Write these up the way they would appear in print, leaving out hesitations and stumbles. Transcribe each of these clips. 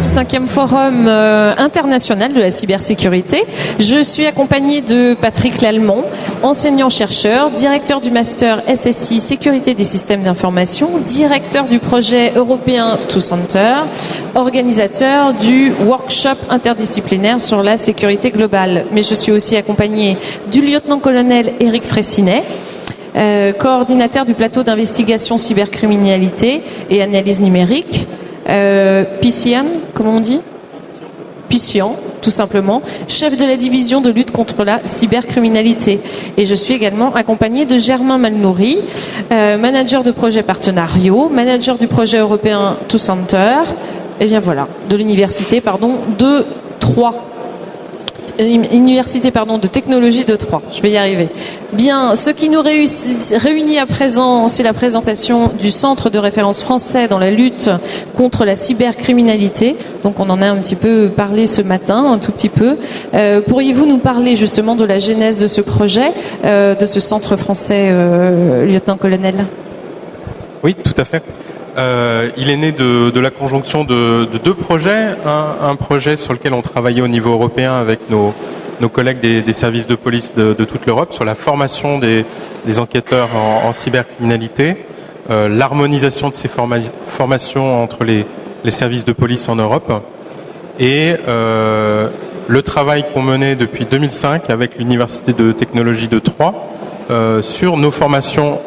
Cinquième forum international de la cybersécurité. Je suis accompagnée de Patrick Lallemont, enseignant-chercheur, directeur du master SSI Sécurité des systèmes d'information, directeur du projet européen TwoCenter, organisateur du workshop interdisciplinaire sur la sécurité globale. Mais je suis aussi accompagnée du lieutenant-colonel Éric Fraissinet, coordinateur du plateau d'investigation cybercriminalité et analyse numérique, PICIAN, comment on dit ? PICIAN, tout simplement, chef de la division de lutte contre la cybercriminalité. Et je suis également accompagnée de Germain Malnouri, manager de projet partenariaux, manager du projet européen TwoCenter, et bien voilà, de l'université, de Troyes. Université de technologie de Troyes. Je vais y arriver. Bien, ce qui nous réunit à présent, c'est la présentation du Centre de référence français dans la lutte contre la cybercriminalité. Donc on en a un petit peu parlé ce matin, un tout petit peu. Pourriez-vous nous parler justement de la genèse de ce projet, de ce Centre français, lieutenant-colonel ? Oui, tout à fait. Il est né de la conjonction de deux projets. Un projet sur lequel on travaillait au niveau européen avec nos collègues des services de police de toute l'Europe sur la formation des enquêteurs en cybercriminalité, l'harmonisation de ces formations entre les services de police en Europe et le travail qu'on menait depuis 2005 avec l'Université de technologie de Troyes sur nos formations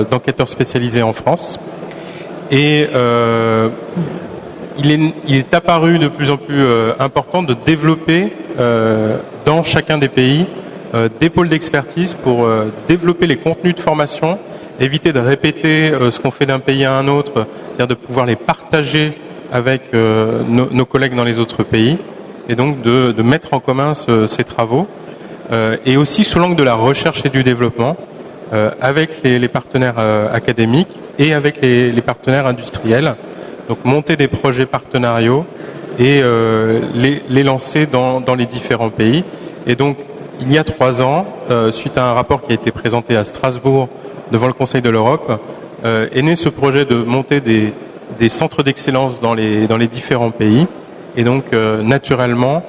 d'enquêteurs spécialisés en France. Et il est apparu de plus en plus important de développer dans chacun des pays des pôles d'expertise pour développer les contenus de formation, éviter de répéter ce qu'on fait d'un pays à un autre, c'est-à-dire de pouvoir les partager avec nos collègues dans les autres pays, et donc de mettre en commun ces travaux, et aussi sous l'angle de la recherche et du développement, avec les partenaires académiques et avec les partenaires industriels. Donc monter des projets partenariaux et les lancer dans les différents pays. Et donc il y a 3 ans, suite à un rapport qui a été présenté à Strasbourg devant le Conseil de l'Europe, est né ce projet de monter des centres d'excellence dans les différents pays. Et donc naturellement,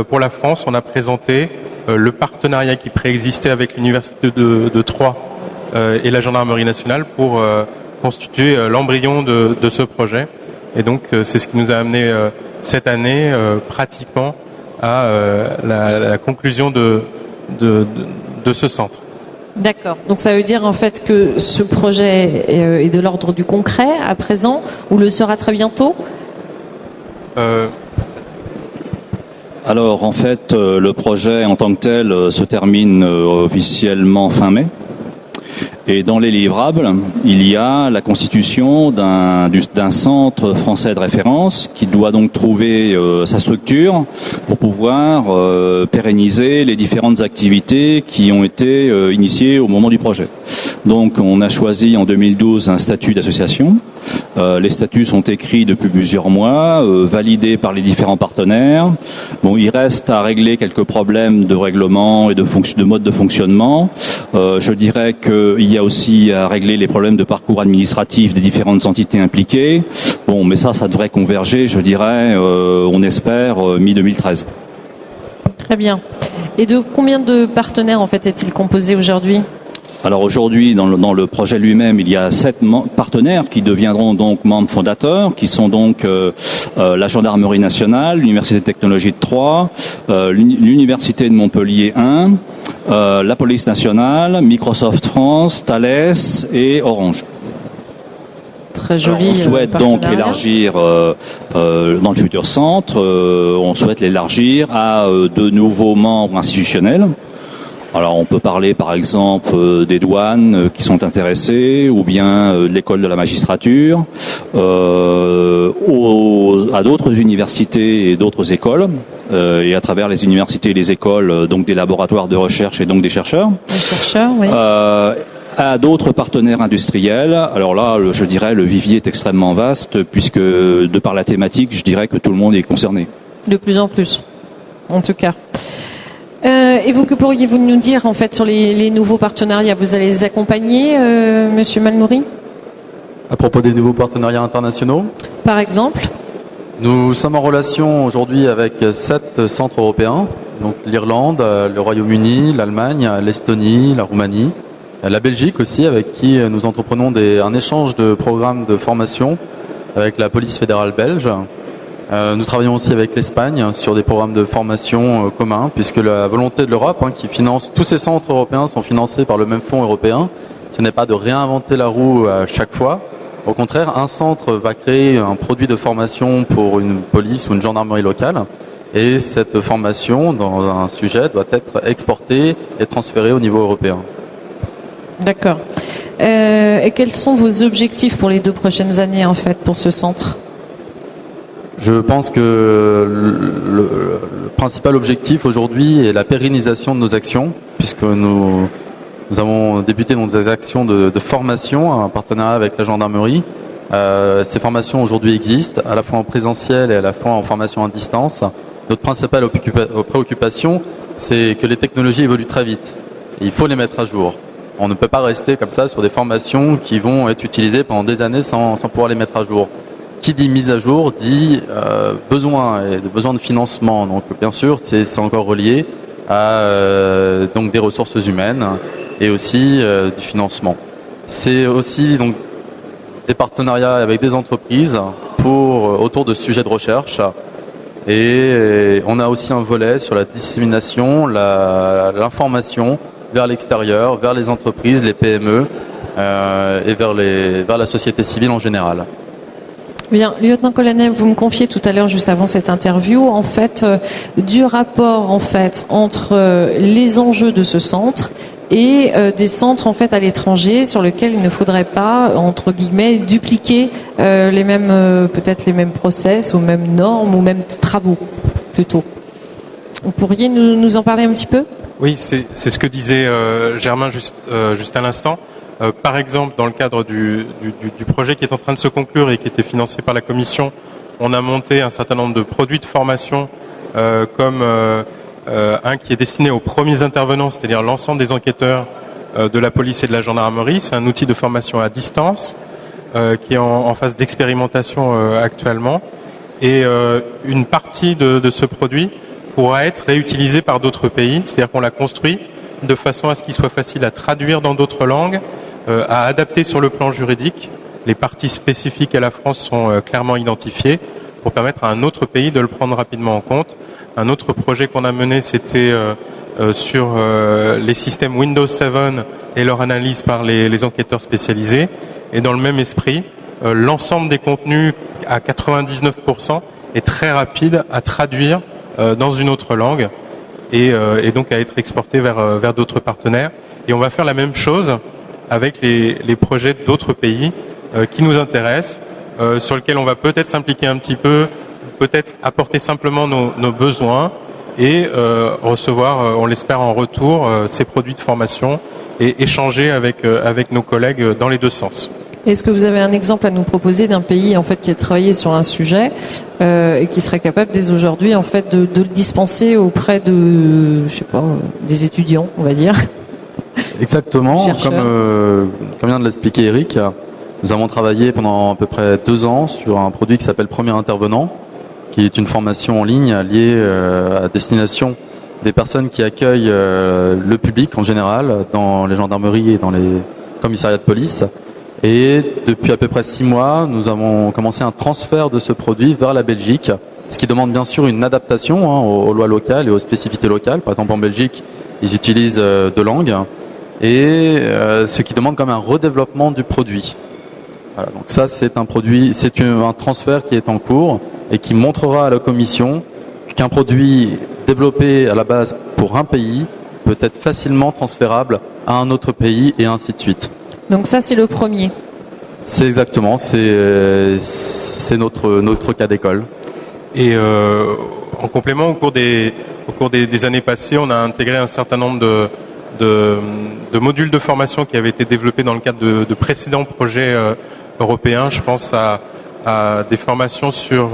pour la France, on a présenté le partenariat qui préexistait avec l'Université de Troyes et la Gendarmerie nationale pour constituer l'embryon de ce projet. Et donc c'est ce qui nous a amené cette année pratiquement à la conclusion de ce centre. D'accord. Donc ça veut dire en fait que ce projet est de l'ordre du concret à présent, ou le sera très bientôt ? Alors en fait, le projet en tant que tel se termine officiellement fin mai. Et dans les livrables, il y a la constitution d'un centre français de référence qui doit donc trouver sa structure pour pouvoir pérenniser les différentes activités qui ont été initiées au moment du projet. Donc on a choisi en 2012 un statut d'association. Les statuts sont écrits depuis plusieurs mois, validés par les différents partenaires. Bon, il reste à régler quelques problèmes de règlement et de mode de fonctionnement. Je dirais qu'il y a aussi à régler les problèmes de parcours administratif des différentes entités impliquées. Bon, mais ça devrait converger, je dirais, on espère, mi-2013. Très bien. Et de combien de partenaires en fait est-il composé aujourd'hui ? Alors aujourd'hui, dans le projet lui-même, il y a 7 partenaires qui deviendront donc membres fondateurs, qui sont donc la Gendarmerie nationale, l'Université de technologie de Troyes, l'Université de Montpellier 1, la Police nationale, Microsoft France, Thales et Orange. Très joli. Alors, on souhaite donc élargir dans le futur centre, on souhaite l'élargir à de nouveaux membres institutionnels. Alors on peut parler par exemple des douanes qui sont intéressées, ou bien de l'école de la magistrature, à d'autres universités et d'autres écoles, et à travers les universités et les écoles, donc des laboratoires de recherche et donc des chercheurs. Des chercheurs, oui. À d'autres partenaires industriels. Alors là, je dirais, le vivier est extrêmement vaste, puisque de par la thématique, je dirais que tout le monde est concerné. De plus en plus, en tout cas. Et vous, que pourriez-vous nous dire en fait sur les nouveaux partenariats? Vous allez les accompagner, Monsieur Malnouri? À propos des nouveaux partenariats internationaux, Par exemple? nous sommes en relation aujourd'hui avec 7 centres européens, donc l'Irlande, le Royaume-Uni, l'Allemagne, l'Estonie, la Roumanie, la Belgique aussi, avec qui nous entreprenons un échange de programmes de formation avec la police fédérale belge. Nous travaillons aussi avec l'Espagne sur des programmes de formation communs, puisque la volonté de l'Europe, qui finance, tous ces centres européens sont financés par le même fonds européen, ce n'est pas de réinventer la roue à chaque fois. Au contraire, un centre va créer un produit de formation pour une police ou une gendarmerie locale, et cette formation dans un sujet doit être exportée et transférée au niveau européen. D'accord. Et quels sont vos objectifs pour les 2 prochaines années en fait pour ce centre? Je pense que le principal objectif aujourd'hui est la pérennisation de nos actions, puisque nous avons débuté dans des actions de formation en partenariat avec la gendarmerie. Ces formations aujourd'hui existent, à la fois en présentiel et à la fois en formation à distance. Notre principale préoccupation, c'est que les technologies évoluent très vite. Il faut les mettre à jour. On ne peut pas rester comme ça sur des formations qui vont être utilisées pendant des années sans pouvoir les mettre à jour. Qui dit mise à jour dit besoin de financement. Donc bien sûr, c'est encore relié à donc des ressources humaines et aussi du financement. C'est aussi donc des partenariats avec des entreprises autour de sujets de recherche. Et on a aussi un volet sur la dissémination, l'information vers l'extérieur, vers les entreprises, les PME et vers la société civile en général. Bien, lieutenant-colonel, vous me confiez tout à l'heure, juste avant cette interview, en fait, du rapport en fait entre les enjeux de ce centre et des centres en fait à l'étranger sur lesquels il ne faudrait pas, entre guillemets, dupliquer les mêmes peut-être les mêmes process ou mêmes normes ou mêmes travaux plutôt. Vous pourriez nous en parler un petit peu? Oui, c'est ce que disait Germain juste à l'instant. Par exemple, dans le cadre du projet qui est en train de se conclure et qui était financé par la Commission, on a monté un certain nombre de produits de formation, comme un qui est destiné aux premiers intervenants, c'est-à-dire l'ensemble des enquêteurs de la police et de la gendarmerie. C'est un outil de formation à distance qui est en phase d'expérimentation actuellement. Et une partie de ce produit pourra être réutilisée par d'autres pays, c'est-à-dire qu'on l'a construit de façon à ce qu'il soit facile à traduire dans d'autres langues, à adapter sur le plan juridique. Les parties spécifiques à la France sont clairement identifiées pour permettre à un autre pays de le prendre rapidement en compte. Un autre projet qu'on a mené, c'était sur les systèmes Windows 7 et leur analyse par les enquêteurs spécialisés. Et dans le même esprit, l'ensemble des contenus à 99% est très rapide à traduire dans une autre langue et donc à être exporté vers d'autres partenaires. Et on va faire la même chose avec les projets d'autres pays qui nous intéressent, sur lesquels on va peut-être s'impliquer un petit peu, peut-être apporter simplement nos besoins et recevoir, on l'espère en retour, ces produits de formation et échanger avec nos collègues dans les deux sens. Est-ce que vous avez un exemple à nous proposer d'un pays en fait qui a travaillé sur un sujet et qui serait capable dès aujourd'hui en fait de le dispenser auprès de, je sais pas, des étudiants, on va dire? Exactement, comme vient de l'expliquer Eric, nous avons travaillé pendant à peu près 2 ans sur un produit qui s'appelle Premier Intervenant, qui est une formation en ligne liée à destination des personnes qui accueillent le public en général dans les gendarmeries et dans les commissariats de police. Et depuis à peu près 6 mois, nous avons commencé un transfert de ce produit vers la Belgique, ce qui demande bien sûr une adaptation aux lois locales et aux spécificités locales. Par exemple en Belgique, ils utilisent 2 langues, et ce qui demande comme un redéveloppement du produit. Voilà, donc ça c'est un transfert qui est en cours et qui montrera à la Commission qu'un produit développé à la base pour un pays peut être facilement transférable à un autre pays et ainsi de suite. Donc ça c'est le premier. C'est exactement, c'est notre cas d'école. Et en complément, au cours des années passées, on a intégré un certain nombre de modules de formation qui avaient été développés dans le cadre de précédents projets européens. Je pense à des formations sur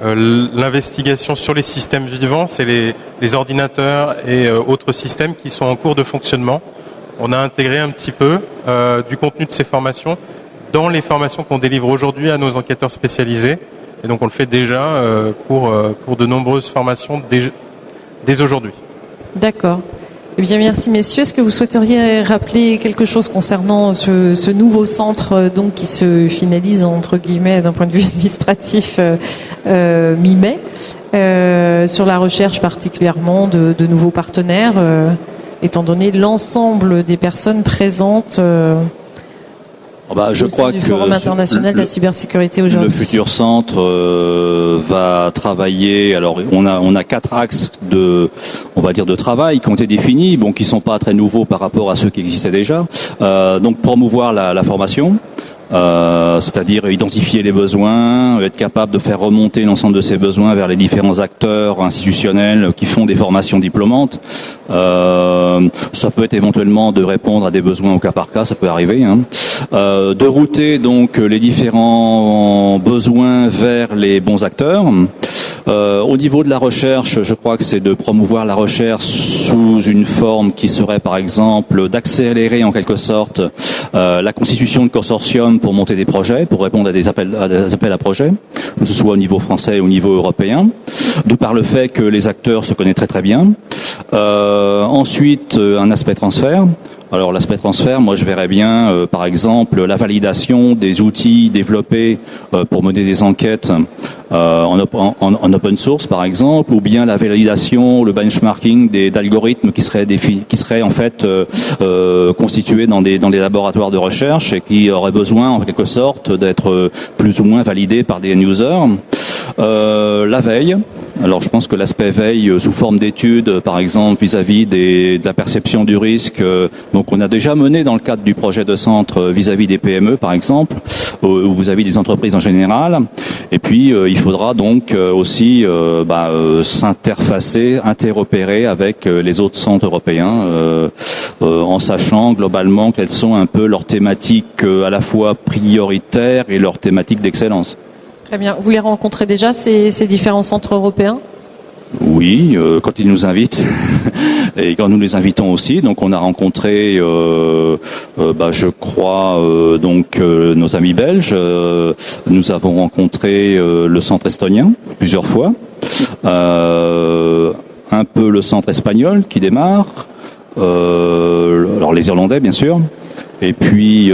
l'investigation sur les systèmes vivants, c'est les ordinateurs et autres systèmes qui sont en cours de fonctionnement. On a intégré un petit peu du contenu de ces formations dans les formations qu'on délivre aujourd'hui à nos enquêteurs spécialisés. Et donc on le fait déjà pour de nombreuses formations dès aujourd'hui. D'accord. Eh bien, merci messieurs. Est-ce que vous souhaiteriez rappeler quelque chose concernant ce nouveau centre donc qui se finalise entre guillemets d'un point de vue administratif mi-mai sur la recherche particulièrement de nouveaux partenaires étant donné l'ensemble des personnes présentes je crois du que Forum international de la cybersécurité aujourd'hui. Le futur centre va travailler. Alors, on a 4 axes de travail qui ont été définis, qui sont pas très nouveaux par rapport à ceux qui existaient déjà. Donc, promouvoir la formation. C'est-à-dire identifier les besoins, être capable de faire remonter l'ensemble de ces besoins vers les différents acteurs institutionnels qui font des formations diplômantes. Ça peut être éventuellement de répondre à des besoins au cas par cas, ça peut arriver. De router donc les différents besoins vers les bons acteurs. Au niveau de la recherche, je crois que c'est de promouvoir la recherche sous une forme qui serait par exemple d'accélérer en quelque sorte la constitution de consortiums pour monter des projets, pour répondre à des appels à projets, que ce soit au niveau français ou au niveau européen, de par le fait que les acteurs se connaissent très très bien. Ensuite, un aspect transfert. Alors l'aspect transfert, moi je verrais bien par exemple la validation des outils développés pour mener des enquêtes en open source par exemple, ou bien la validation, le benchmarking d'algorithmes qui seraient en fait constitués dans des laboratoires de recherche et qui auraient besoin en quelque sorte d'être plus ou moins validés par des end-users. La veille. Alors je pense que l'aspect veille sous forme d'études, par exemple vis-à-vis de la perception du risque, donc on a déjà mené dans le cadre du projet de centre vis-à-vis des PME par exemple, ou vis-à-vis des entreprises en général. Et puis il faudra donc aussi s'interfacer, interopérer avec les autres centres européens, en sachant globalement quelles sont un peu leurs thématiques à la fois prioritaires et leurs thématiques d'excellence. Très bien. Vous les rencontrez déjà, ces différents centres européens ? Oui, quand ils nous invitent et quand nous les invitons aussi. Donc on a rencontré, je crois, nos amis belges. Nous avons rencontré le centre estonien plusieurs fois. Un peu le centre espagnol qui démarre. Alors les Irlandais bien sûr. Et puis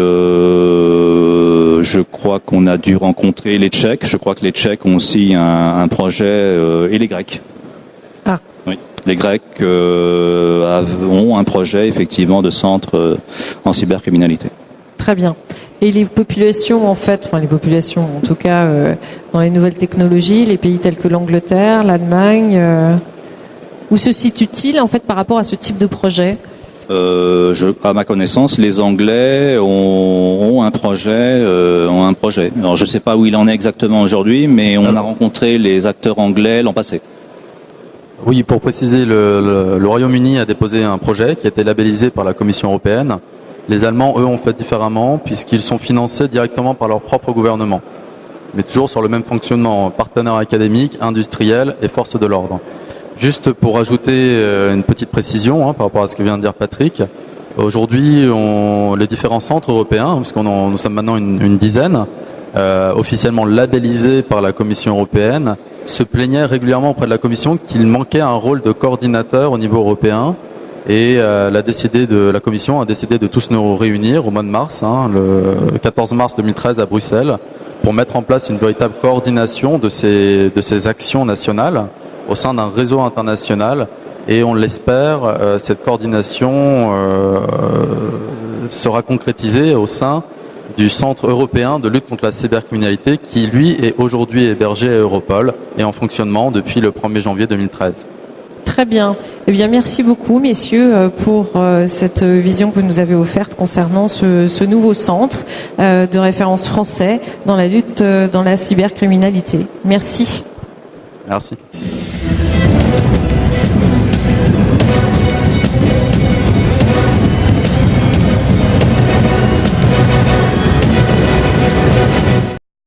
je crois qu'on a dû rencontrer les Tchèques. Je crois que les Tchèques ont aussi un projet et les Grecs. Ah. Oui. Les Grecs ont un projet effectivement de centre en cybercriminalité. Très bien. Et les populations en tout cas dans les nouvelles technologies, les pays tels que l'Angleterre, l'Allemagne, où se situent-ils en fait par rapport à ce type de projet ? À ma connaissance, les Anglais ont un projet. Alors, je ne sais pas où il en est exactement aujourd'hui, mais on a rencontré les acteurs anglais l'an passé. Oui, pour préciser, le Royaume-Uni a déposé un projet qui a été labellisé par la Commission européenne. Les Allemands, eux, ont fait différemment puisqu'ils sont financés directement par leur propre gouvernement, mais toujours sur le même fonctionnement, partenaires académiques, industriels et forces de l'ordre. Juste pour ajouter une petite précision par rapport à ce que vient de dire Patrick, aujourd'hui, les différents centres européens, parce nous sommes maintenant une dizaine, officiellement labellisés par la Commission européenne, se plaignaient régulièrement auprès de la Commission qu'il manquait un rôle de coordinateur au niveau européen. Et la Commission a décidé de tous nous réunir au mois de mars, le 14 mars 2013 à Bruxelles, pour mettre en place une véritable coordination de ces actions nationales au sein d'un réseau international, et on l'espère, cette coordination sera concrétisée au sein du Centre européen de lutte contre la cybercriminalité qui, lui, est aujourd'hui hébergé à Europol et en fonctionnement depuis le 1er janvier 2013. Très bien. Eh bien, merci beaucoup, messieurs, pour cette vision que vous nous avez offerte concernant ce nouveau centre de référence français dans la lutte dans la cybercriminalité. Merci. Merci.